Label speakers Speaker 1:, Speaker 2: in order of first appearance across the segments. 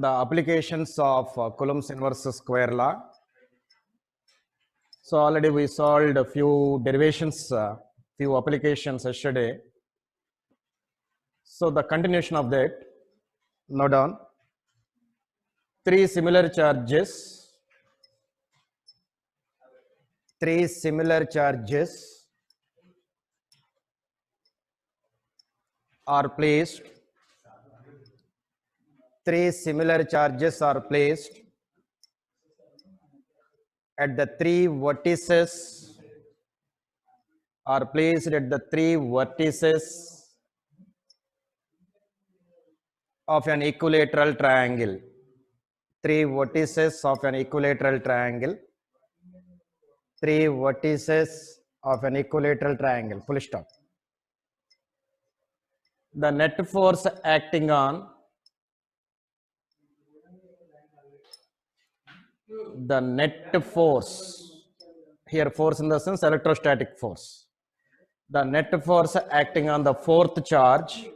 Speaker 1: the applications of Coulomb's inverse square law. So already we solved a few derivations, few applications yesterday. So the continuation of that, note down, three similar charges are placed, at the three vertices of an equilateral triangle. Three vertices of an equilateral triangle. Full stop. The net force acting on here force in the sense electrostatic force. The net force acting on the fourth charge,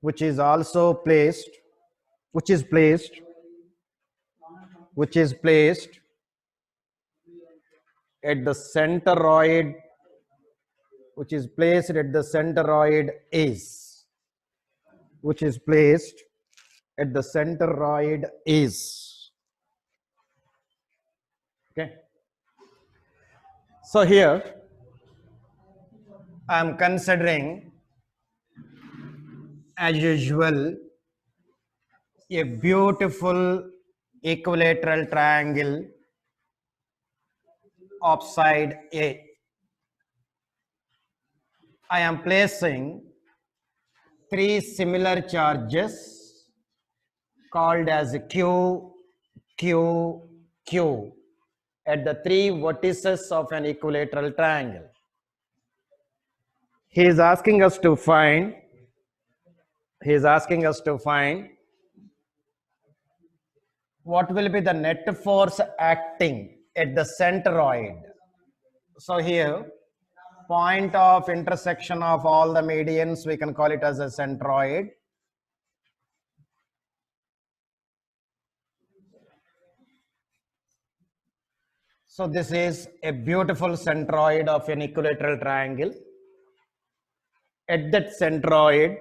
Speaker 1: which is placed at the centroid, is okay. So here I am considering, as usual, a beautiful equilateral triangle of side A. I am placing three similar charges called as Q, Q, Q at the three vertices of an equilateral triangle. He is asking us to find what will be the net force acting at the centroid. So here, point of intersection of all the medians, we can call it as a centroid. So this is a beautiful centroid of an equilateral triangle. At that centroid,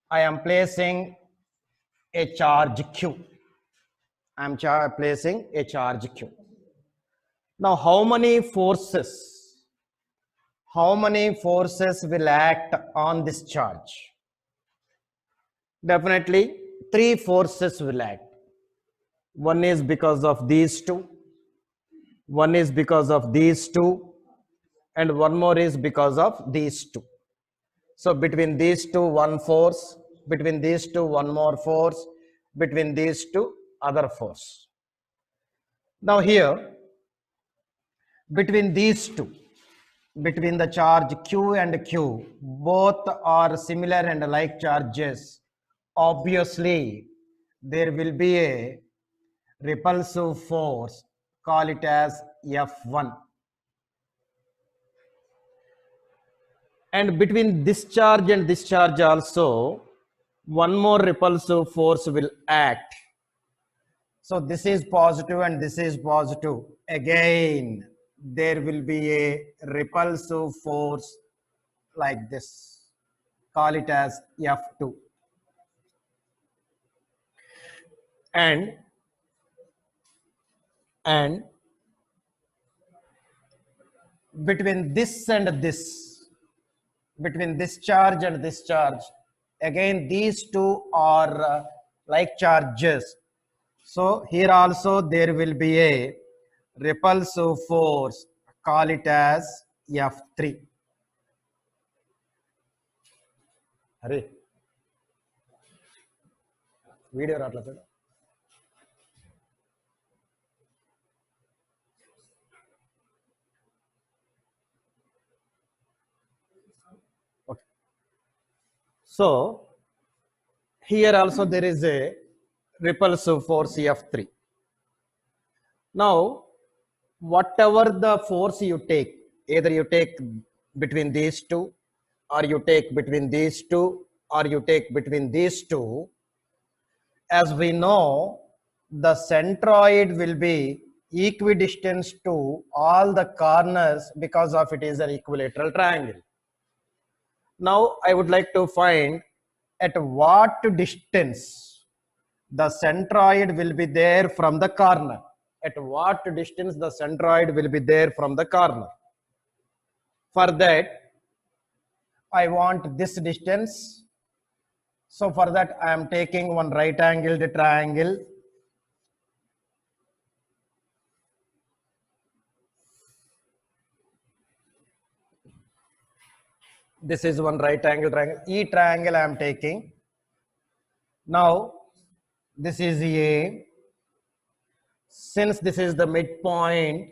Speaker 1: I am placing a charge Q. Now, how many forces will act on this charge? Definitely, three forces will act. One is because of these two, one is because of these two, and one more is because of these two. So between these two, one force, between these two, one more force, between these two, other force. Now here, between these two, between the charge Q and Q, both are similar and like charges. Obviously, there will be a repulsive force, call it as F1. And between this charge and this charge also, one more repulsive force will act. So this is positive and this is positive. Again, there will be a repulsive force like this. Call it as F2. And between this and this, between this charge and this charge, again these two are like charges. So here also there will be a repulsive force, call it as F3. Hare, video ratla. Okay. So here also there is a repulsive force F3. Now, whatever the force you take, either you take between these two, or you take between these two, or you take between these two. As we know, the centroid will be equidistant to all the corners because of it is an equilateral triangle. Now I would like to find at what distance the centroid will be there from the corner. At what distance the centroid will be there from the corner. For that, I want this distance. So for that, I am taking one right angled triangle. This is one right angle triangle. E triangle I am taking. Now, this is A. Since this is the midpoint,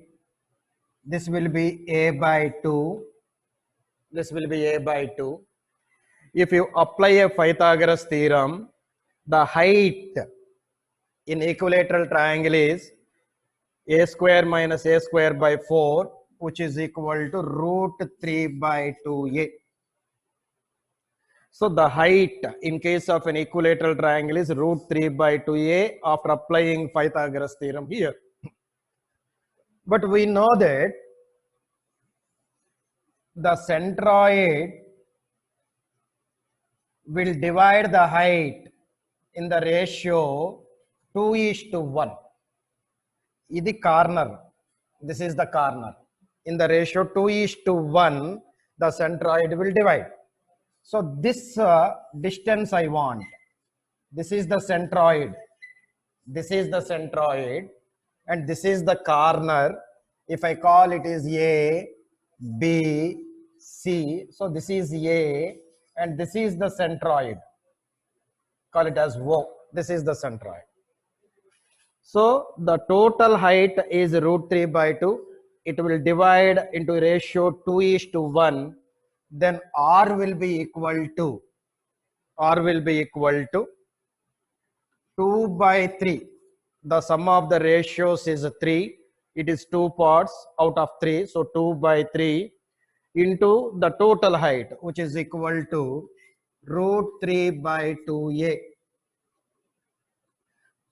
Speaker 1: this will be A by 2. This will be A by 2. If you apply a Pythagoras theorem, the height in equilateral triangle is a square minus a square by 4, which is equal to root 3 by 2a. So the height in case of an equilateral triangle is root 3 by 2a after applying Pythagoras theorem here. But we know that the centroid will divide the height in the ratio 2:1. This corner, this is the corner. In the ratio 2:1, the centroid will divide. So this distance I want. This is the centroid. This is the centroid. And this is the corner. If I call it is A, B, C. So this is A. And this is the centroid. Call it as O. This is the centroid. So the total height is root 3 by 2. It will divide into ratio 2:1. Then R will be equal to 2 by 3. The sum of the ratios is 3. It is 2 parts out of 3. So 2 by 3 into the total height, which is equal to root 3 by 2a.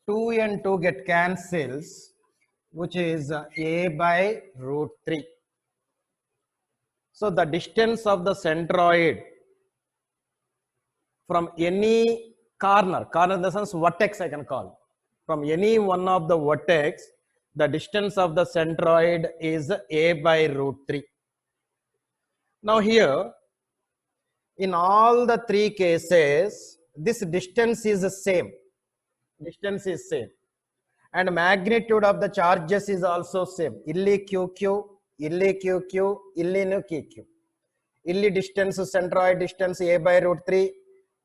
Speaker 1: 2 and 2 get cancels, which is a by root 3. So the distance of the centroid from any corner in the sense vertex I can call, from any one of the vertex, the distance of the centroid is a by root 3. Now here, in all the three cases, this distance is the same. Distance is same. And magnitude of the charges is also same. Illi QQ, illi QQ, illi no QQ. Illi distance, centroid distance a by root 3,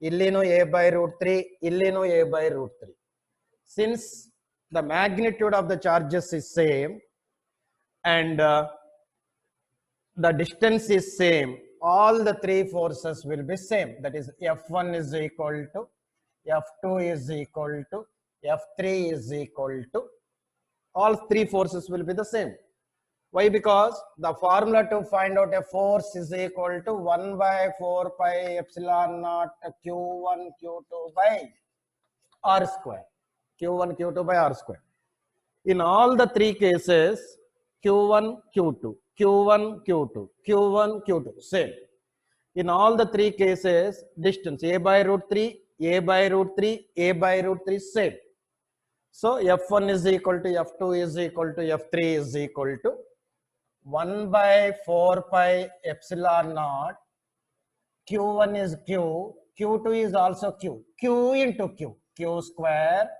Speaker 1: illi no a by root 3, illi no a by root 3. Since the magnitude of the charges is same and the distance is same, all the three forces will be same. That is F1 is equal to, F2 is equal to, F3 is equal to, all three forces will be the same. Why? Because the formula to find out a force is equal to 1 by 4 pi epsilon naught Q1 Q2 by R square. Q1 Q2 by R square. In all the three cases, Q1 Q2, Q1 Q2, Q1 Q2, same. In all the three cases, distance a by root 3, a by root 3, a by root 3, same. So F1 is equal to F2 is equal to F3 is equal to 1 by 4 pi epsilon naught. Q1 is Q, Q2 is also Q, Q into Q, Q square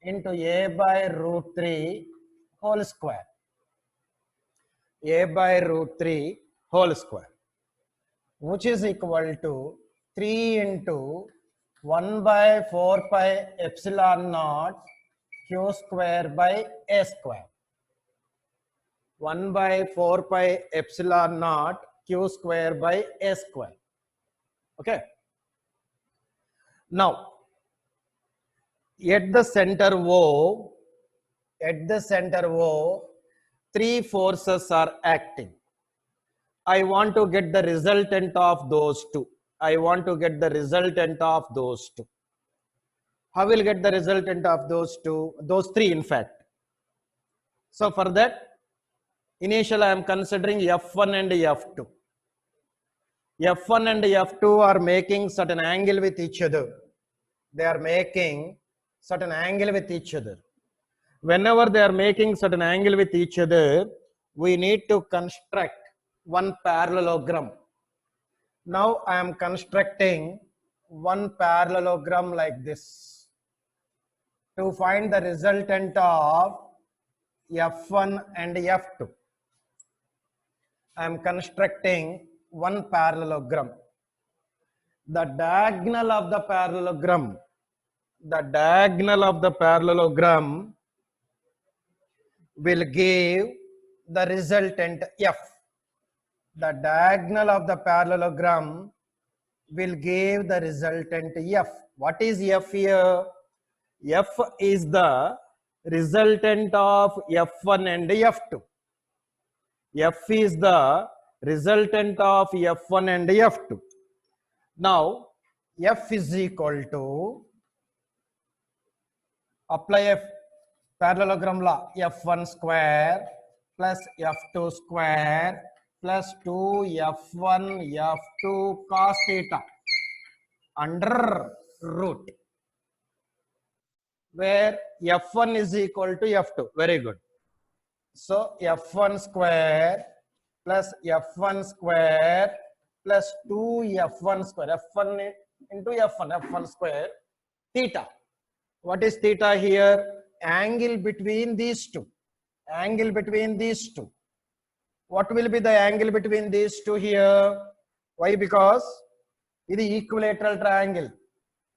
Speaker 1: into a by root 3 whole square. A by root 3 whole square, which is equal to 3 into 1 by 4 pi epsilon naught Q square by A square. 1 by 4 pi epsilon naught Q square by A square. Okay. Now, at the center O, three forces are acting. I want to get the resultant of those two. I want to get the resultant of those two. How will get the resultant of those two? Those three, in fact. So for that, initially I am considering F1 and F2. F1 and F2 are making certain angle with each other. They are making certain angle with each other. Whenever they are making certain angle with each other, we need to construct one parallelogram. Now I am constructing one parallelogram like this to find the resultant of F1 and F2. I am constructing one parallelogram. The diagonal of the parallelogram will give the resultant F. The diagonal of the parallelogram will give the resultant F. What is F here? F is the resultant of F1 and F2. F is the resultant of F1 and F2. Now, F is equal to, apply a parallelogram law, F1 square plus F2 square plus 2F1 F2 cos theta under root, where F1 is equal to F2. Very good. So F1 square plus F1 square plus 2F1 square, F1 into F1 square theta. What is theta here? Angle between these two. Angle between these two. What will be the angle between these two here? Why? Because it is equilateral triangle.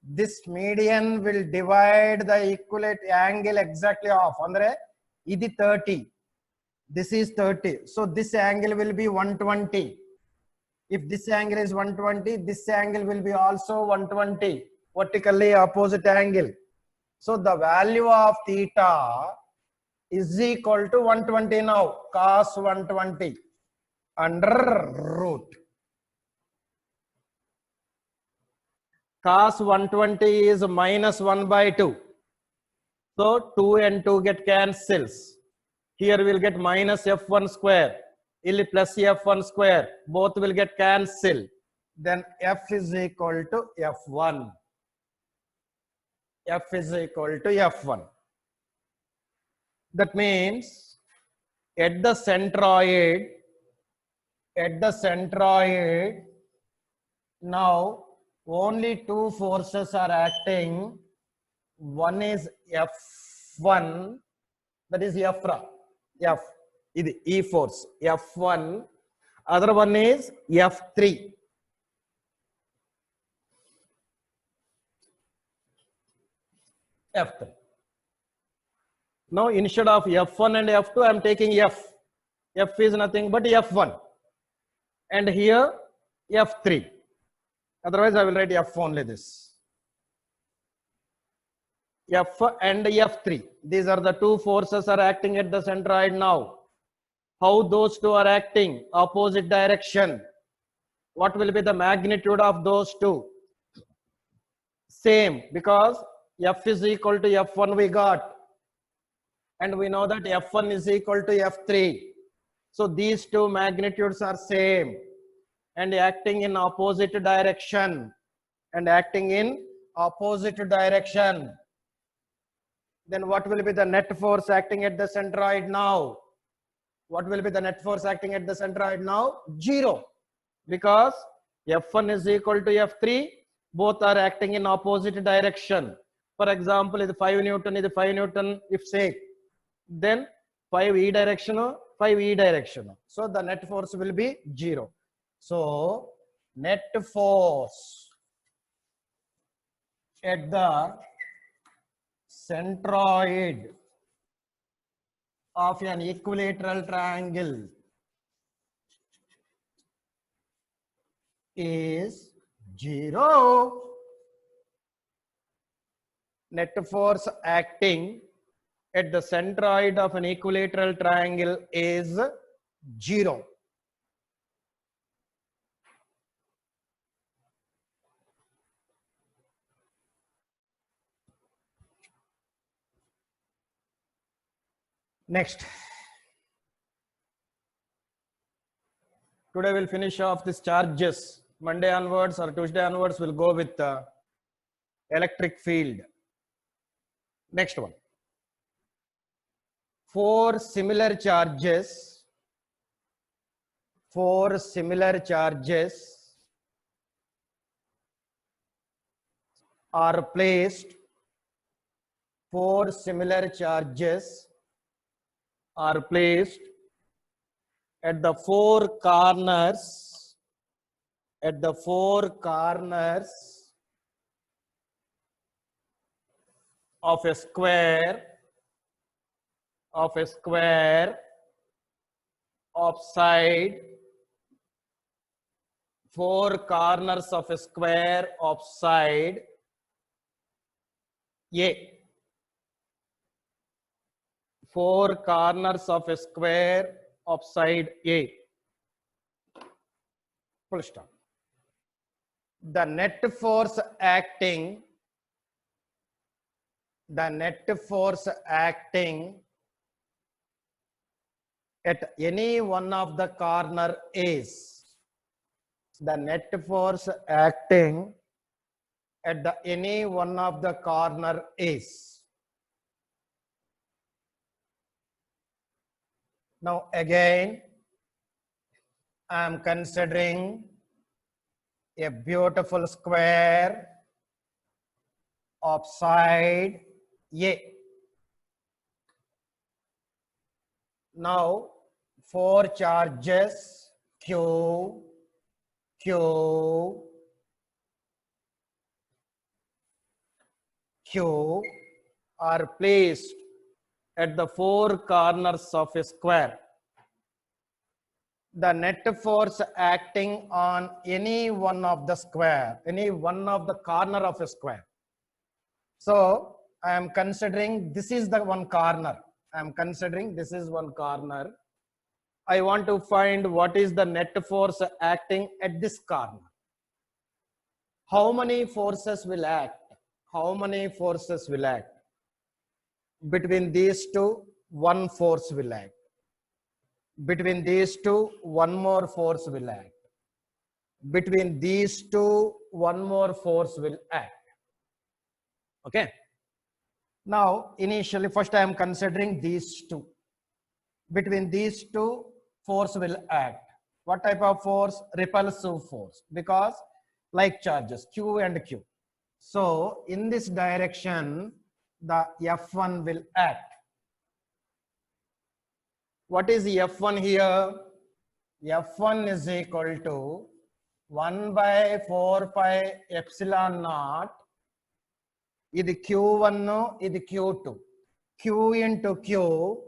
Speaker 1: This median will divide the equilateral angle exactly off. Andre, this is 30. This is 30. So this angle will be 120. If this angle is 120, this angle will be also 120. Vertically opposite angle. So the value of theta is equal to 120 now. Cos 120 under root. Cos 120 is minus 1 by 2. So 2 and 2 get cancels. Here we will get minus F1 square. ಇಲ್ಲಿ plus F1 square. Both will get cancelled. Then F is equal to F1. F is equal to F1. That means at the centroid, now only two forces are acting. One is F1, that is F. This E force, F1. Other one is F3. F3. Now instead of F1 and F2, I am taking F. F is nothing but F1. And here F3. Otherwise I will write F only this. F and F3. These are the two forces are acting at the centroid now. How those two are acting? Opposite direction. What will be the magnitude of those two? Same, because F is equal to F1 we got. And we know that F1 is equal to F3. So these two magnitudes are same and acting in opposite direction. Then what will be the net force acting at the centroid now? What will be the net force acting at the centroid now? 0. Because F1 is equal to F3. Both are acting in opposite direction. For example, if 5 Newton is 5 Newton, if say, then 5 E direction, 5 E direction. So the net force will be 0. So net force at the centroid of an equilateral triangle is 0. Net force acting at the centroid of an equilateral triangle is 0. Next, today we'll finish off these charges. Monday onwards or Tuesday onwards, we'll go with electric field. Next one. 4 similar charges are placed. 4 similar charges are placed at the 4 corners of a square of side 4 corners of a square of side A. 4 corners of a square of side A. Full stop. The net force acting at any one of the corner is any one of the corner is. Now again, I am considering a beautiful square of side A. Now 4 charges Q are placed at the 4 corners of a square. The net force acting on any one of the corner of a square. So I am considering this is the one corner. I want to find what is the net force acting at this corner. How many forces will act? Between these two, one force will act. Between these two, one more force will act. Between these two, one more force will act. Okay. Now, initially, first I am considering these two. Between these two, force will act. What type of force? Repulsive force, because like charges, Q and Q. So, in this direction, the F1 will act. What is F1 here? F1 is equal to 1 by 4 pi epsilon naught. This Q1, this Q2. Q into Q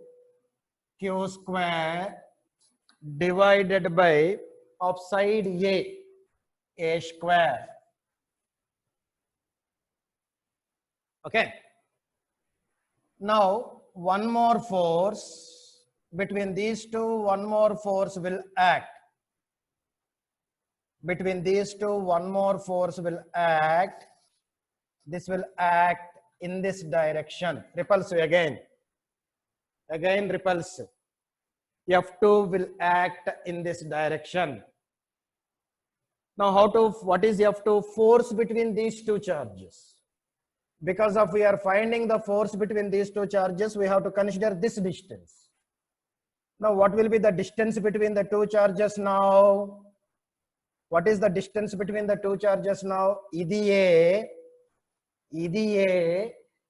Speaker 1: square divided by of side A square. Okay. Now, one more force. Between these two, one more force will act. This will act in this direction. Repulsive again. Repulsive. F2 will act in this direction. Now, what is F2? Force between these two charges. Because of we are finding the force between these two charges, we have to consider this distance. Now, what will be the distance between the two charges now? What is the distance between the two charges now? EDA.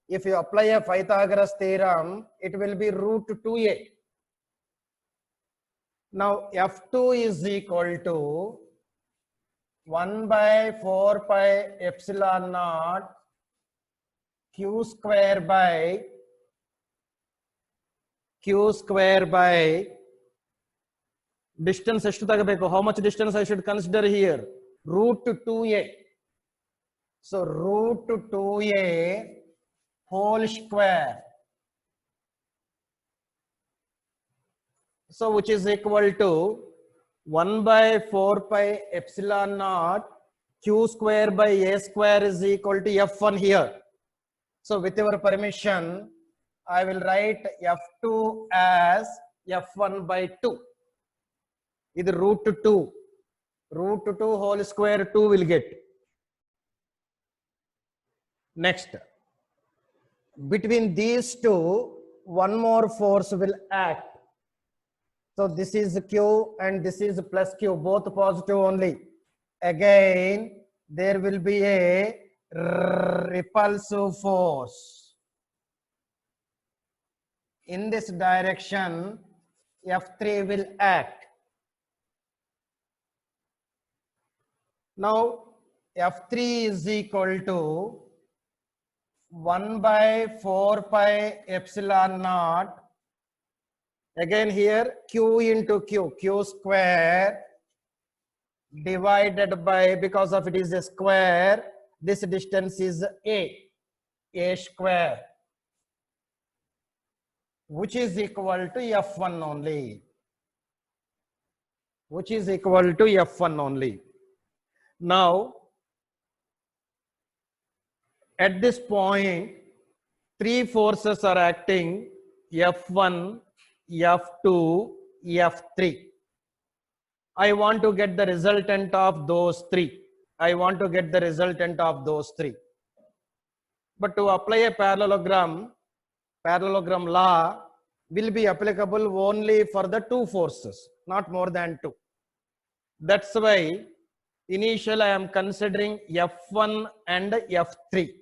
Speaker 1: If you apply a Pythagoras theorem, it will be root 2a. Now, F2 is equal to 1 by 4 pi epsilon naught Q square by distance. How much distance I should consider here? Root 2a. So root 2a whole square. So which is equal to 1 by 4 pi epsilon naught Q square by A square is equal to F1 here. So with your permission, I will write F2 as F1 by 2. This root 2. Root 2 whole square 2 will get. Next, between these two, one more force will act. So this is Q and this is plus Q, both positive only. Again, there will be a repulsive force. In this direction, F3 will act. Now, F3 is equal to 1 by 4 pi epsilon naught. Again here, Q into Q, Q square divided by, because of it is a square, this distance is A square, which is equal to F1 only. Which is equal to F1 only. Now, at this point, three forces are acting, F1, F2, F3. I want to get the resultant of those three. I want to get the resultant of those three. But to apply a parallelogram law will be applicable only for the two forces, not more than two. That's why initially I am considering F1 and F3.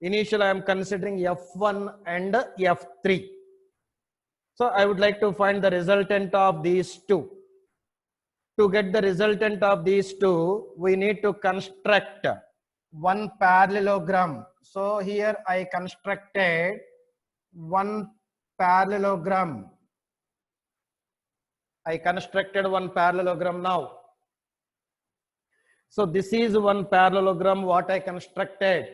Speaker 1: Initially I am considering F1 and F3. So I would like to find the resultant of these two. To get the resultant of these two, we need to construct one parallelogram. So here I constructed one parallelogram. I constructed one parallelogram now. So this is one parallelogram what I constructed.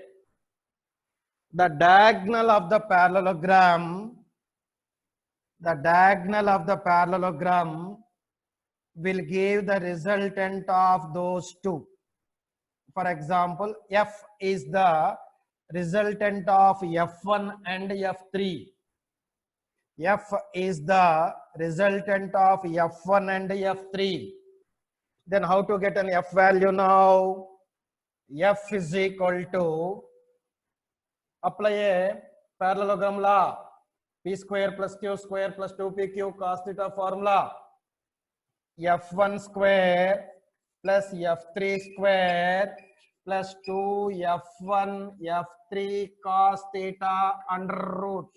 Speaker 1: The diagonal of the parallelogram will give the resultant of those two. For example, F is the resultant of F1 and F3. F is the resultant of F1 and F3. Then how to get an F value now? F is equal to, apply a parallelogram law, P square plus Q square plus 2PQ cos theta formula. F1 square plus F3 square plus 2F1 F3 cos theta under root,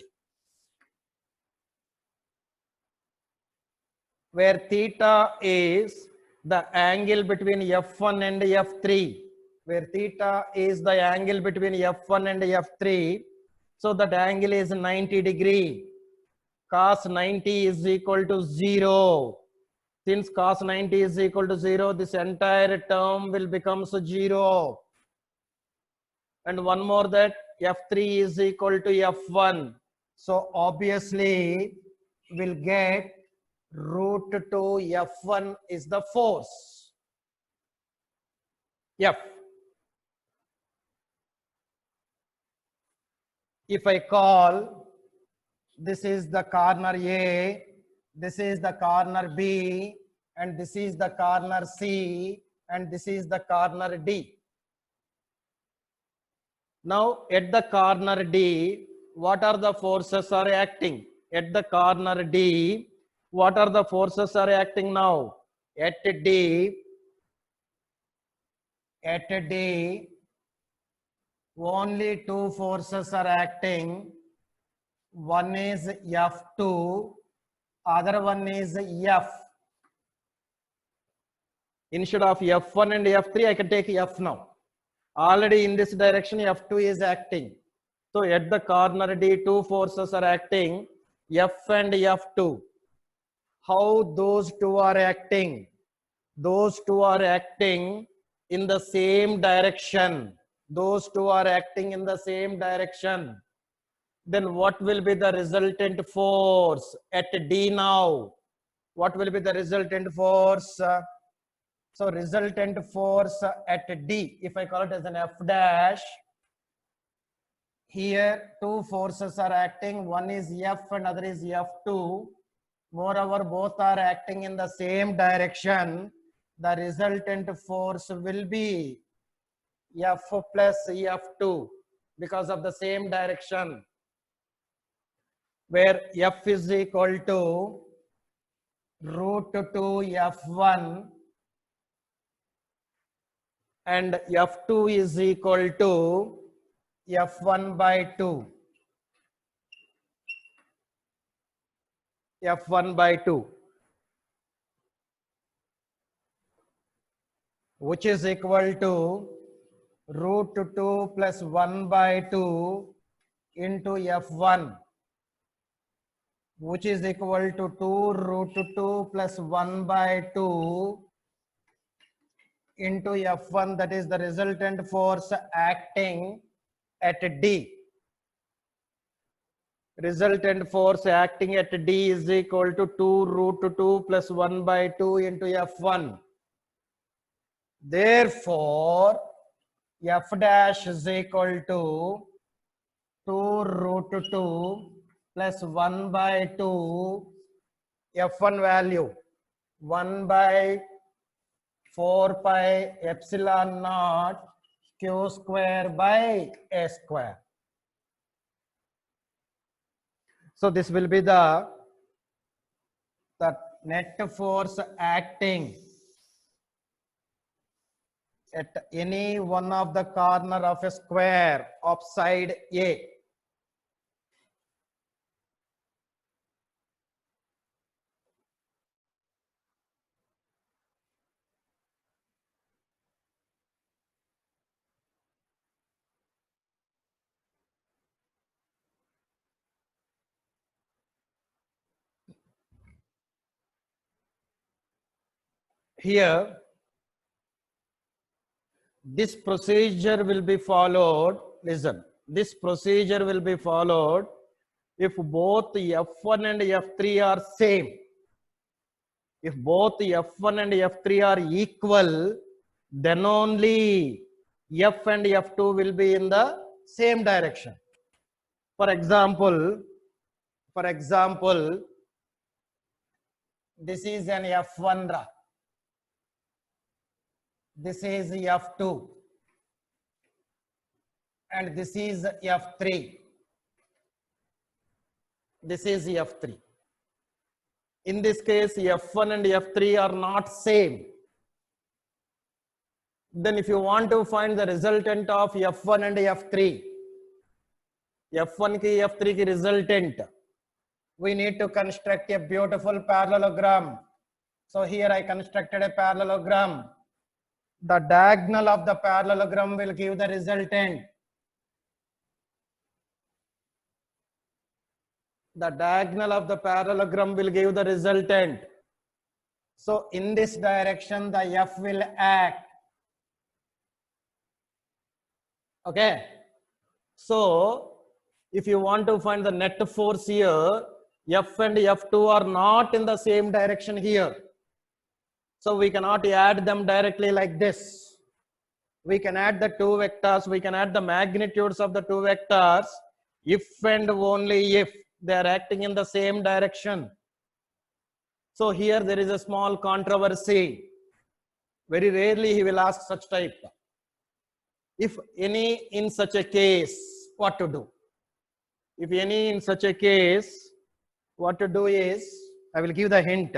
Speaker 1: where theta is the angle between F1 and F3, where theta is the angle between F1 and F3. So that angle is 90 degree. Cos 90 is equal to 0. Since cos 90 is equal to 0, this entire term will become 0. And one more, that F3 is equal to F1. So obviously we'll get root 2 F1 is the force. F. If I call, this is the corner A, this is the corner B, and this is the corner C, and this is the corner D. Now at the corner D, what are the forces are acting? At the corner D, what are the forces are acting now? At D, only two forces are acting. One is F2, other one is F. Instead of F1 and F3, I can take F now. Already in this direction, F2 is acting. So at the corner D, two forces are acting, F and F2. How those two are acting? Those two are acting in the same direction. Those two are acting in the same direction. Then what will be the resultant force at D now? What will be the resultant force? So resultant force at D, if I call it as an F dash, here two forces are acting, one is F and other is F2. Moreover, both are acting in the same direction. The resultant force will be F plus F2 because of the same direction, where F is equal to root 2 F1 and F2 is equal to F1 by 2. F1 by 2, which is equal to root 2 plus 1 by 2 into F1, which is equal to 2 root 2 plus 1 by 2 into F1, that is the resultant force acting at D. Resultant force acting at D is equal to 2 root 2 plus 1 by 2 into F1. Therefore, F dash is equal to 2 root 2 plus 1 by 2, F1 value 1 by 4 pi epsilon naught q square by a square. So this will be the net force acting at any one of the corner of a square of side A. Here, this procedure will be followed. Listen, this procedure will be followed if both F1 and F3 are same. If both F1 and F3 are equal, then only F and F2 will be in the same direction. For example, this is an F1 ra. This is F2 and this is F3. This is F3. In this case, F1 and F3 are not same. Then if you want to find the resultant of F1 and F3, F1 ki F3 ki resultant, we need to construct a beautiful parallelogram. So here I constructed a parallelogram. The diagonal of the parallelogram will give the resultant. The diagonal of the parallelogram will give the resultant. So in this direction, the F will act. Okay. So if you want to find the net force here, F and F2 are not in the same direction here. So we cannot add them directly like this. We can add the two vectors, we can add the magnitudes of the two vectors if and only if they are acting in the same direction. So here there is a small controversy. Very rarely he will ask such type. If any in such a case, what to do? If any in such a case, what to do is, I will give the hint.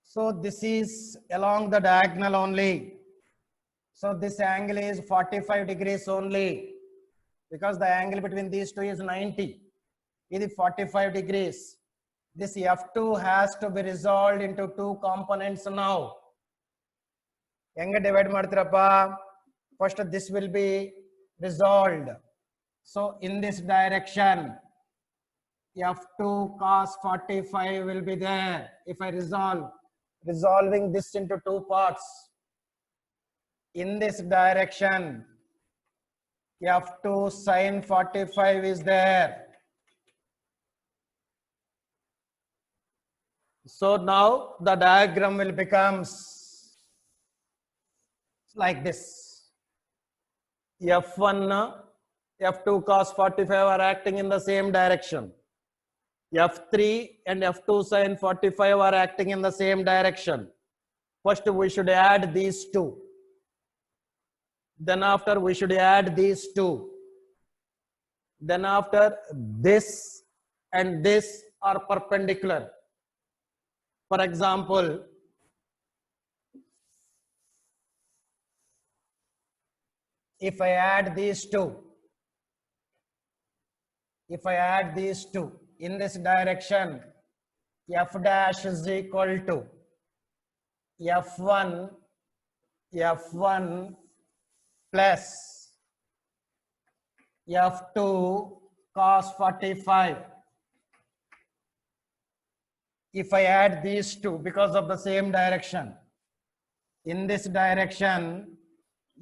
Speaker 1: So this is along the diagonal only. So this angle is 45 degrees only, because the angle between these two is 90. It is 45 degrees. This F2 has to be resolved into two components now. Yenga divide martirappa. First this will be resolved. So in this direction, F2 cos 45 will be there. If I resolving this into two parts. In this direction, F2 sin 45 is there. So now the diagram will becomes like this. F1, F2 cos 45 are acting in the same direction. F3 and F2 sin 45 are acting in the same direction. First we should add these two. Then after we should add these two. Then after this and this are perpendicular. For example, if I add these two in this direction, f dash is equal to f1 plus f2 cos 45. If I add these two because of the same direction, in this direction,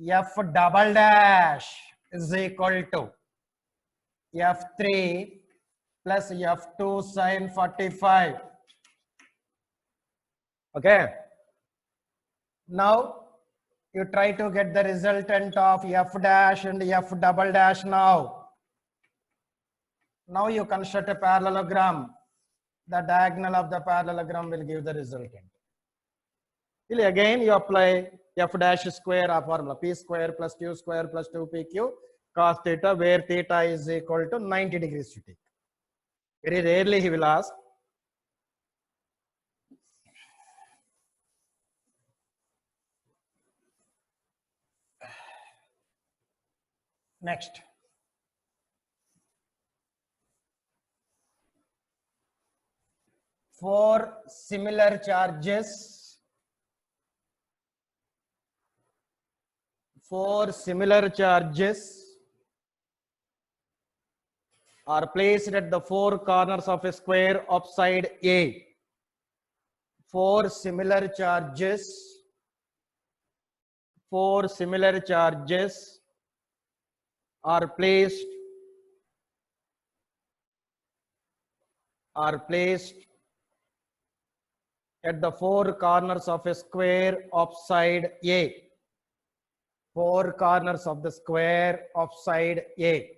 Speaker 1: f double dash is equal to f3 plus f2 sin 45. Okay. Now you try to get the resultant of f dash and f double dash now. Now you construct a parallelogram. The diagonal of the parallelogram will give the resultant. Again you apply f dash square or formula p square plus q square plus 2pq cos theta, where theta is equal to 90 degrees to take. Very rarely he will ask. Next. For similar charges, are placed at the four corners of a square of side A. Four similar charges are placed at the four corners of a square of side A. Four corners of the square of side A.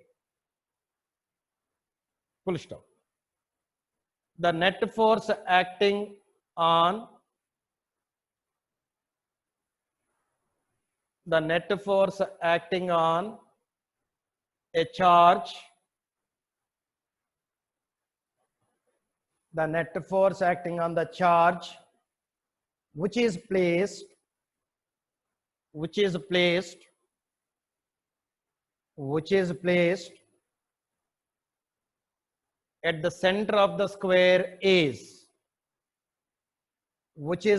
Speaker 1: Full stop. The net force acting on a charge, which is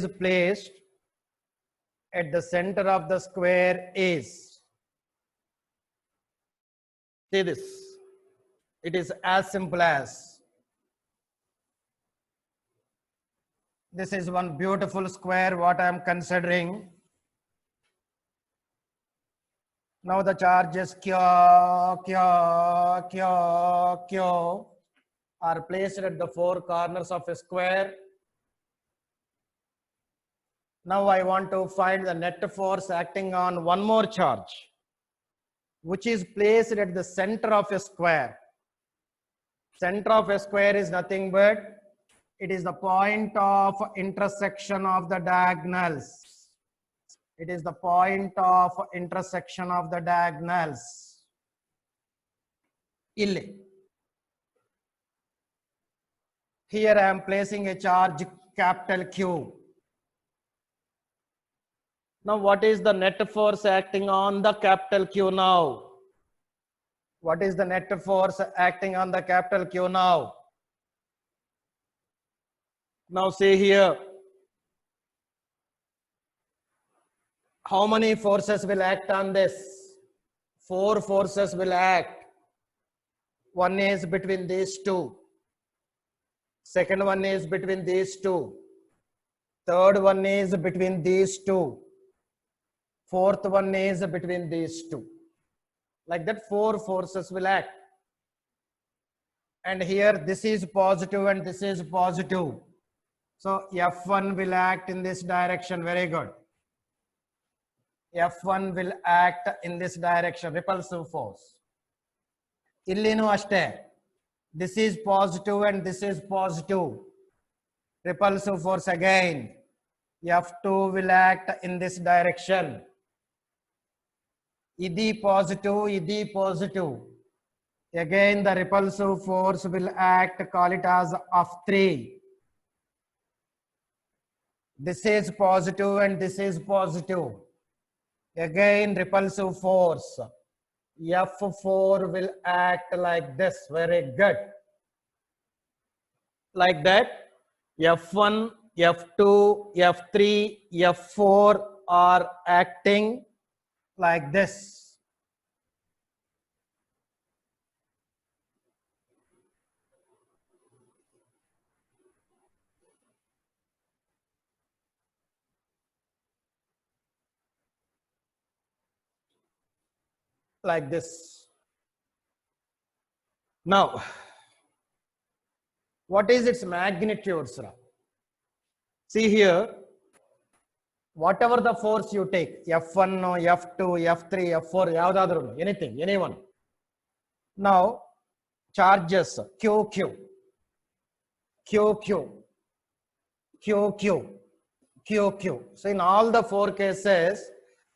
Speaker 1: placed at the center of the square is see this, it is as simple as this is one beautiful square what I am considering. Now the charges Q are placed at the four corners of a square. Now I want to find the net force acting on one more charge, which is placed at the center of a square. Center of a square is nothing but it is the point of intersection of the diagonals. It is the point of intersection of the diagonals. Here I am placing a charge capital Q. Now what is the net force acting on the capital Q now? What is the net force acting on the capital Q now? Now see here. How many forces will act on this? Four forces will act. One is between these two. Second one is between these two. Third one is between these two. Fourth one is between these two. Like that, four forces will act. And here this is positive and this is positive. So F1 will act in this direction. Very good. F1 will act in this direction. Repulsive force. Illinu ashte. This is positive and this is positive. Repulsive force again. F2 will act in this direction. Idi positive. Again, the repulsive force will act, call it as F3. This is positive and this is positive. Again, repulsive force. F4 will act like this. Very good. Like that. F1, F2, F3, F4 are acting like this. Like this. Now, what is its magnitude, sir? See here, whatever the force you take, F1, F2, F3, F4, anything, anyone. Now, charges QQ, QQ, QQ, QQ. So in all the four cases,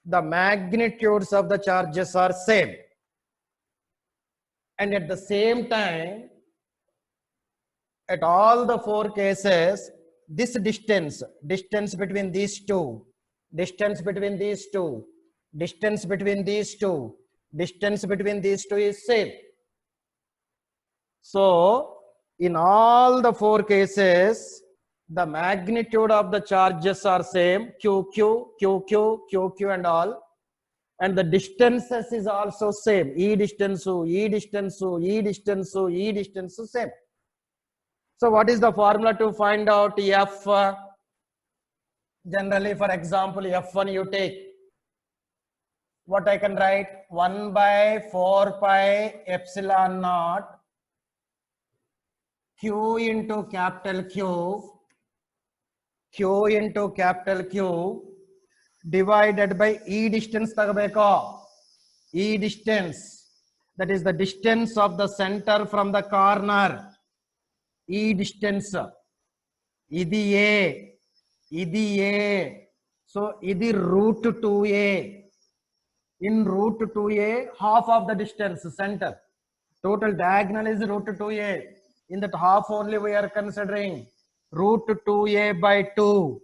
Speaker 1: the magnitudes of the charges are same. And at the same time, at all the four cases, this distance between these two, distance between these two is same. So in all the four cases, the magnitude of the charges are same, QQ, QQ, QQ and all. And the distances is also same, E distance, same. So what is the formula to find out F? Generally, for example, F1 you take, what I can write, 1 by 4 pi epsilon naught Q into capital Q divided by E distance tagabeko. E distance, that is the distance of the center from the corner. E distance. Idi A. So idi root 2A. In root 2A, half of the distance, center. Total diagonal is root 2A. In that half only we are considering root 2A by 2.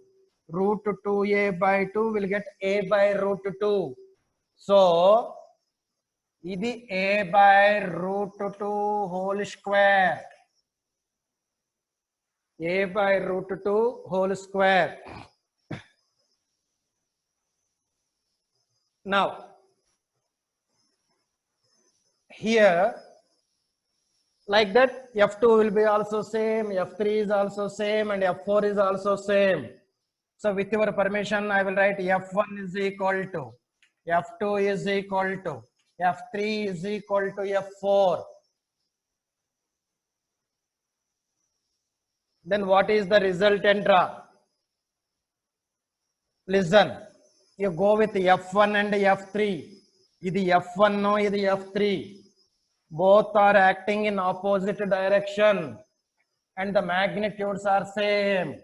Speaker 1: Root 2A by 2 will get A by root 2. So, idi A by root 2 whole square. A by root 2 whole square. Now, here, like that, F2 will be also same, F3 is also same, and F4 is also same. So with your permission, I will write F1 is equal to, F2 is equal to, F3 is equal to F4. Then what is the resultant? Listen, you go with F1 and F3. This F1, no, this F3. Both are acting in opposite direction and the magnitudes are same.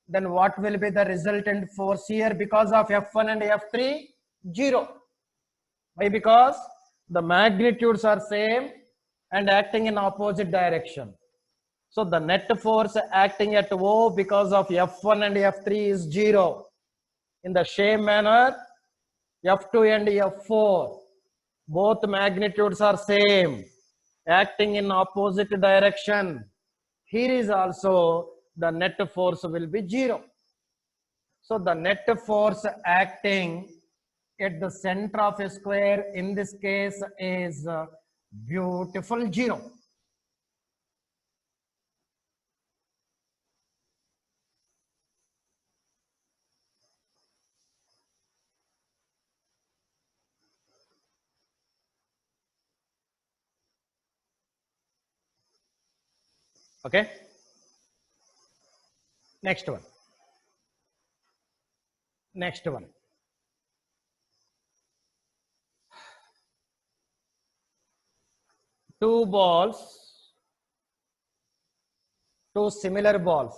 Speaker 1: Then what will be the resultant force here because of F1 and F3? 0. Why? Because the magnitudes are same and acting in opposite direction. So the net force acting at O because of F1 and F3 is 0. In the same manner, F2 and F4, both magnitudes are same, acting in opposite direction. Here is also the net force will be 0. So the net force acting at the center of a square in this case is beautiful 0. Okay. Next one. Next one. Two balls, two similar balls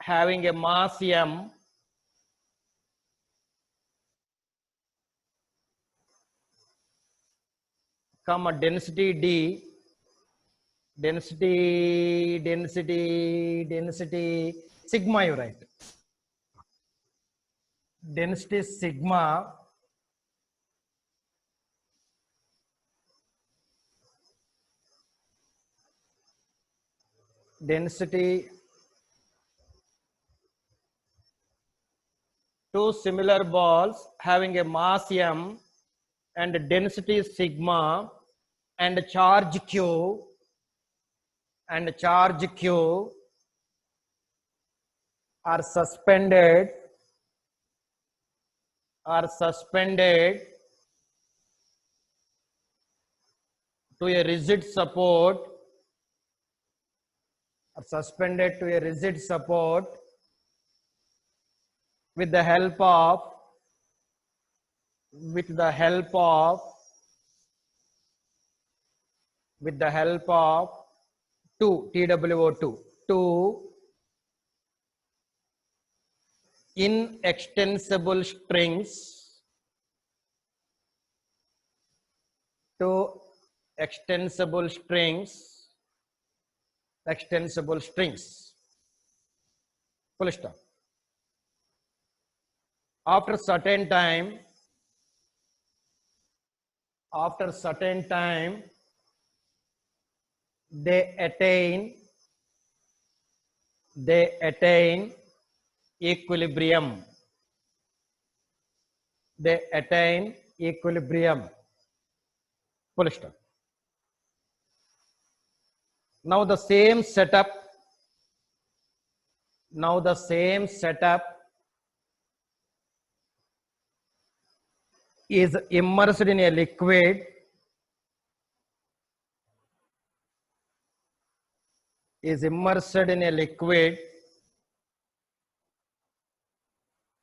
Speaker 1: having a mass m comma density d, density sigma, you write density sigma density, two similar balls having a mass m and density sigma and charge q are suspended to a rigid support, with the help of two inextensible strings, extensible strings, full stop. After certain time, they attain equilibrium. Full stop. Now the same setup is immersed in a liquid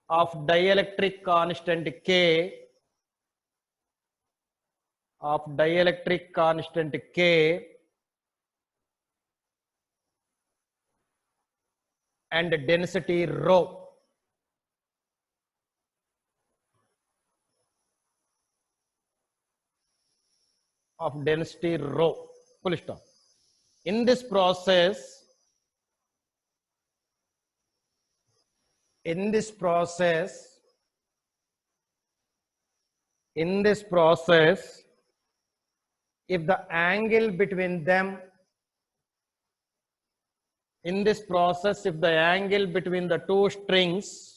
Speaker 1: of dielectric constant K, and density rho. Full stop. In this process, if the angle between them, if the angle between the two strings,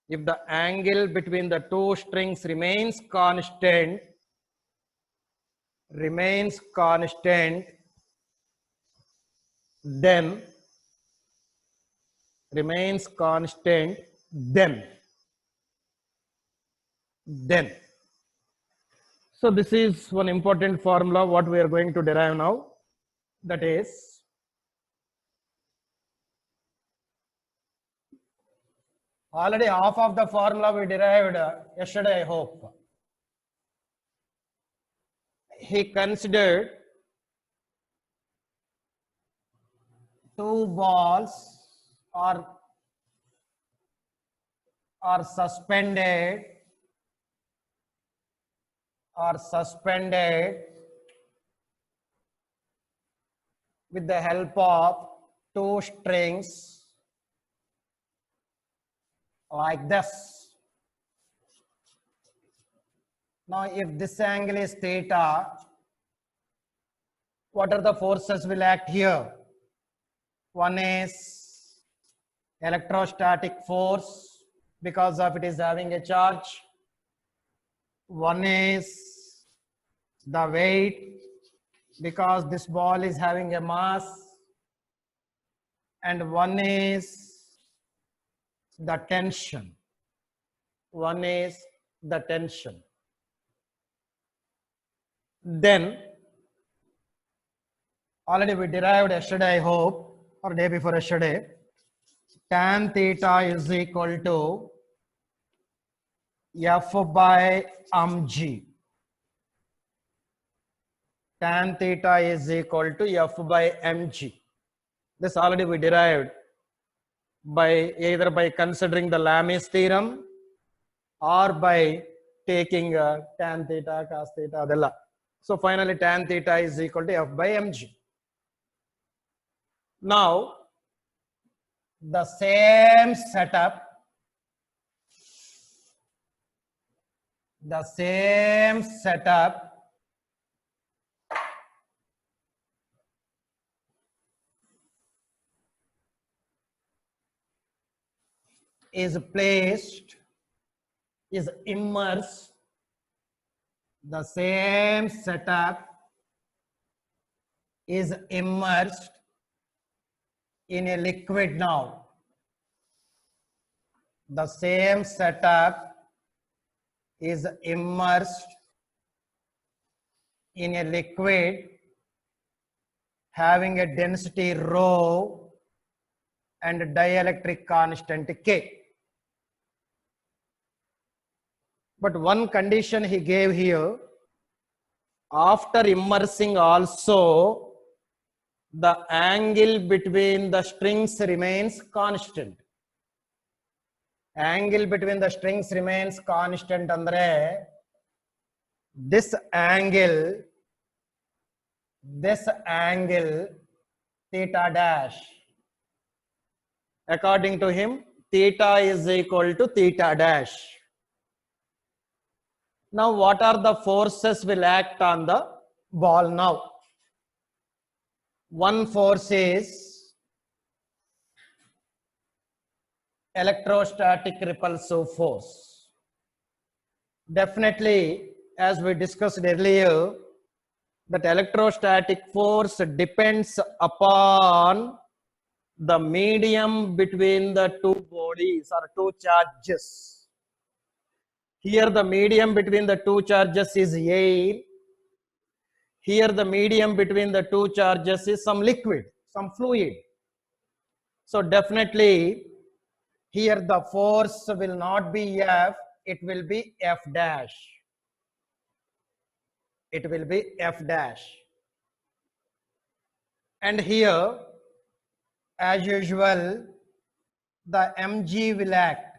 Speaker 1: if the angle between the two strings remains constant, then so this is one important formula what we are going to derive now, that is already half of the formula we derived yesterday, I hope. He considered two balls are suspended with the help of two strings like this. Now if this angle is theta, what are the forces will act here? One is electrostatic force because of it is having a charge. One is the weight because this ball is having a mass, and one is the tension. the tension. Then already we derived yesterday, I hope, or day before yesterday, tan theta is equal to F by mg. Tan theta is equal to F by mg. This already we derived by either by considering the Lami's theorem or by taking tan theta, cos theta, adella. So finally tan theta is equal to F by mg. Now the same setup is immersed, the same setup is immersed in a liquid now. The same setup is immersed in a liquid having a density rho and dielectric constant K. But one condition he gave here, after immersing also, the angle between the strings remains constant. Angle between the strings remains constant andre this angle theta dash, according to him theta is equal to theta dash. Now what are the forces will act on the ball now? One force is electrostatic repulsive force. Definitely, as we discussed earlier, that electrostatic force depends upon the medium between the two bodies or two charges. Here the medium between the two charges is air. Here the medium between the two charges is some liquid, some fluid. So definitely here the force will not be F, it will be F dash. It will be F dash. And here, as usual, the mg will act.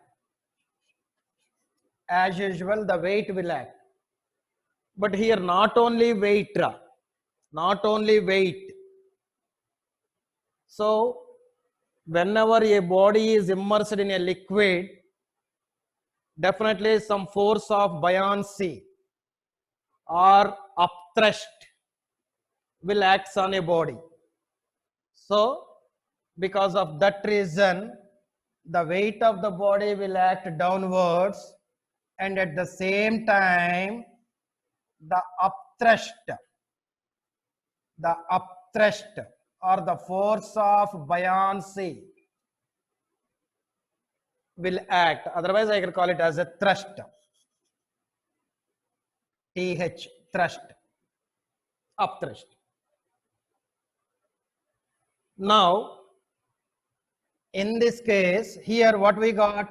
Speaker 1: As usual, the weight will act. But here not only weight. So whenever a body is immersed in a liquid, definitely some force of buoyancy or upthrust will act on a body. So because of that reason, the weight of the body will act downwards, and at the same time the upthrust or the force of buoyancy will act. Otherwise I can call it as a thrust. TH, thrust, upthrust. Now in this case, here what we got,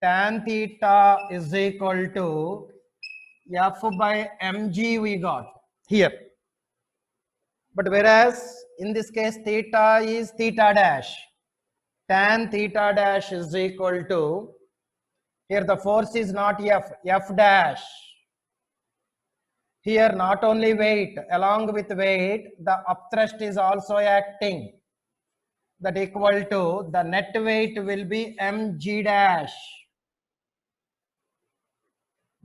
Speaker 1: tan theta is equal to F by mg we got here. But whereas in this case theta is theta dash, tan theta dash is equal to, here the force is not F dash. Here not only weight, along with weight the upthrust is also acting. That equal to the net weight will be mg dash.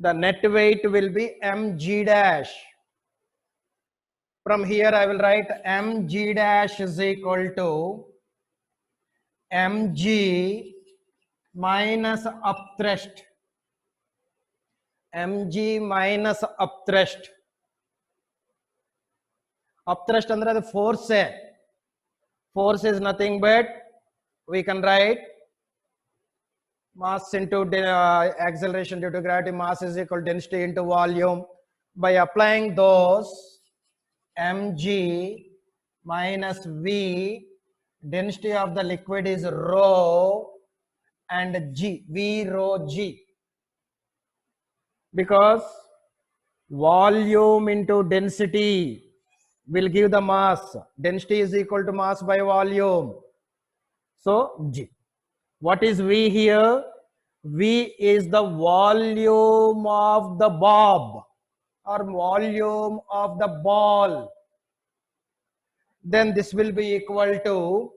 Speaker 1: The net weight will be mg dash. From here I will write mg dash is equal to mg minus upthrust. mg minus upthrust. Upthrust under the force. Force is nothing but we can write mass into acceleration due to gravity, mass is equal to density into volume. By applying those, mg minus v, density of the liquid is rho and g, v rho g, because volume into density will give the mass. Density is equal to mass by volume. So G. What is V here? V is the volume of the bob or volume of the ball. Then this will be equal to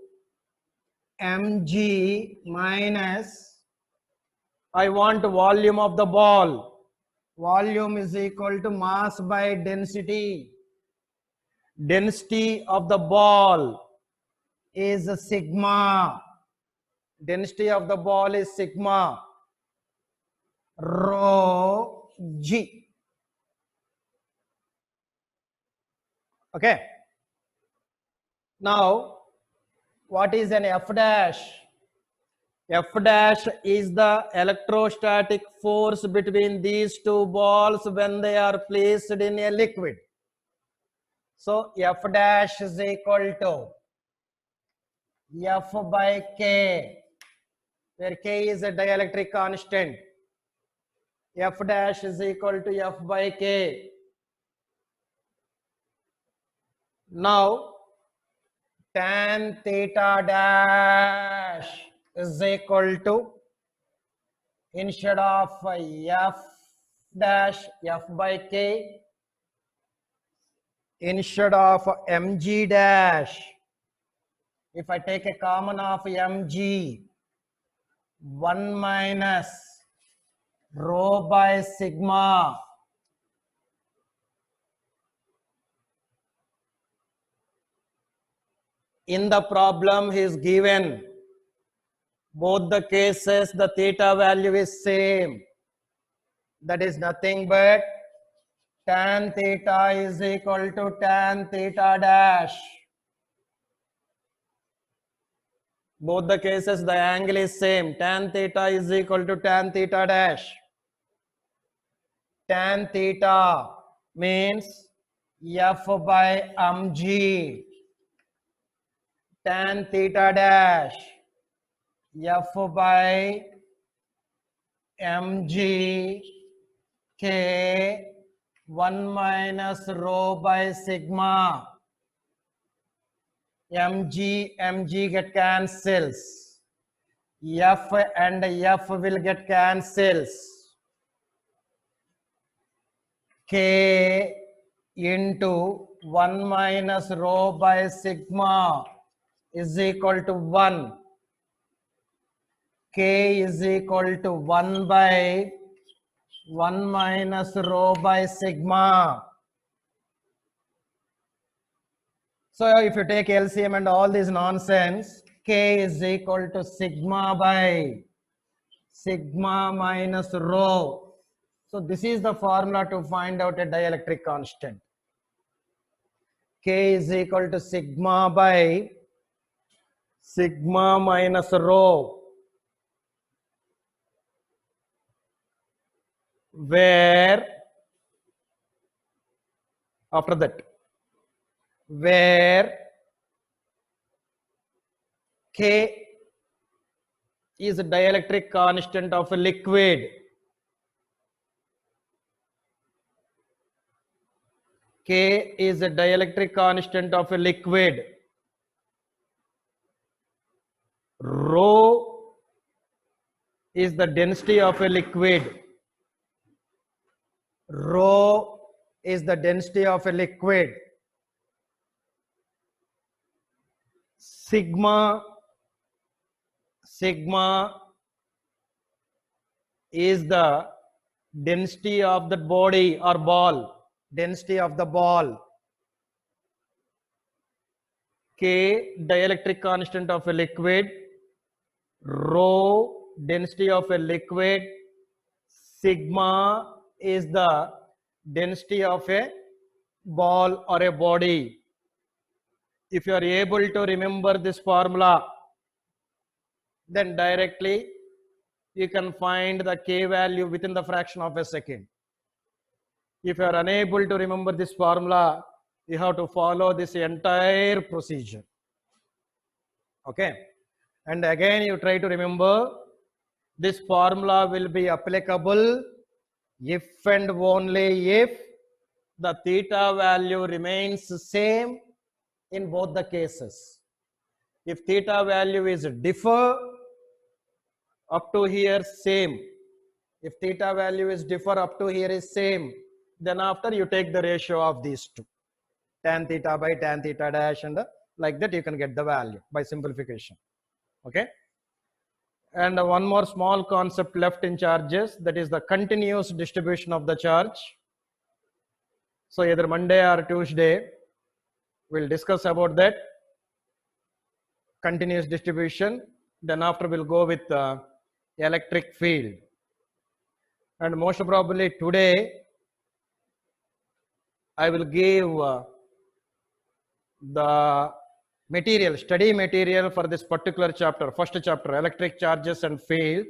Speaker 1: mg minus, I want volume of the ball. Volume is equal to mass by density. Density of the ball is sigma. Density of the ball is sigma rho g. Okay. Now, what is an F dash? F dash is the electrostatic force between these two balls when they are placed in a liquid. So F dash is equal to F by K, where K is a dielectric constant. F dash is equal to F by K. Now, tan theta dash is equal to, instead of F dash, F by K, instead of mg dash, if I take a common of mg, 1 minus rho by sigma in the problem is given. Both the cases the theta value is same. That is nothing but tan theta is equal to tan theta dash. Both the cases the angle is same. Tan theta is equal to tan theta dash. Tan theta means F by mg. Tan theta dash F by mg K 1 minus rho by sigma. mg get cancels. F and F will get cancels. K into 1 minus rho by sigma is equal to 1. K is equal to 1 by 1 minus rho by sigma. So if you take LCM and all this nonsense, K is equal to sigma by sigma minus rho. So this is the formula to find out a dielectric constant. K is equal to sigma by sigma minus rho, where after that, where K is a dielectric constant of a liquid. K is a dielectric constant of a liquid. Rho is the density of a liquid. Rho is the density of a liquid. Sigma is the density of the body or ball. Density of the ball. K dielectric constant of a liquid. Rho density of a liquid. Sigma is the density of a ball or a body. If you are able to remember this formula, then directly you can find the k value within the fraction of a second. If you are unable to remember this formula, you have to follow this entire procedure. Okay, and again you try to remember this formula will be applicable if and only if the theta value remains same in both the cases. If theta value is differ up to here same, if theta value is differ up to here is same, then after you take the ratio of these two, tan theta by tan theta dash, and like that you can get the value by simplification. Okay, and one more small concept left in charges, that is the continuous distribution of the charge. So either Monday or Tuesday we'll discuss about that continuous distribution. Then after we'll go with electric field, and most probably today I will give the material, study material for this particular chapter, first chapter, electric charges and field.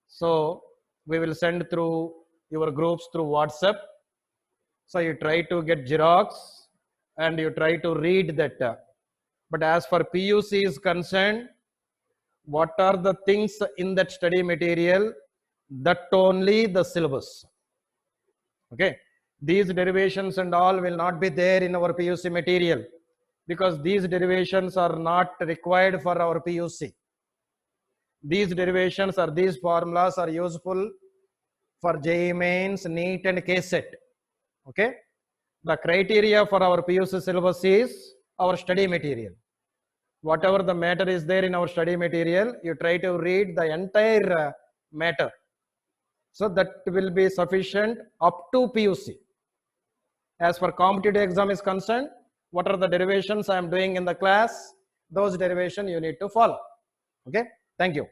Speaker 1: So we will send through your groups through WhatsApp. So you try to get Xerox and you try to read that. But as for PUC is concerned, what are the things in that study material? That only the syllabus. Okay, these derivations and all will not be there in our PUC material, because these derivations are not required for our PUC. These derivations or these formulas are useful for JEE Mains, NEET and KCET. Okay, the criteria for our PUC syllabus is our study material. Whatever the matter is there in our study material, you try to read the entire matter. So that will be sufficient up to PUC. As for competitive exam is concerned, what are the derivations I am doing in the class? Those derivations you need to follow. Okay, thank you.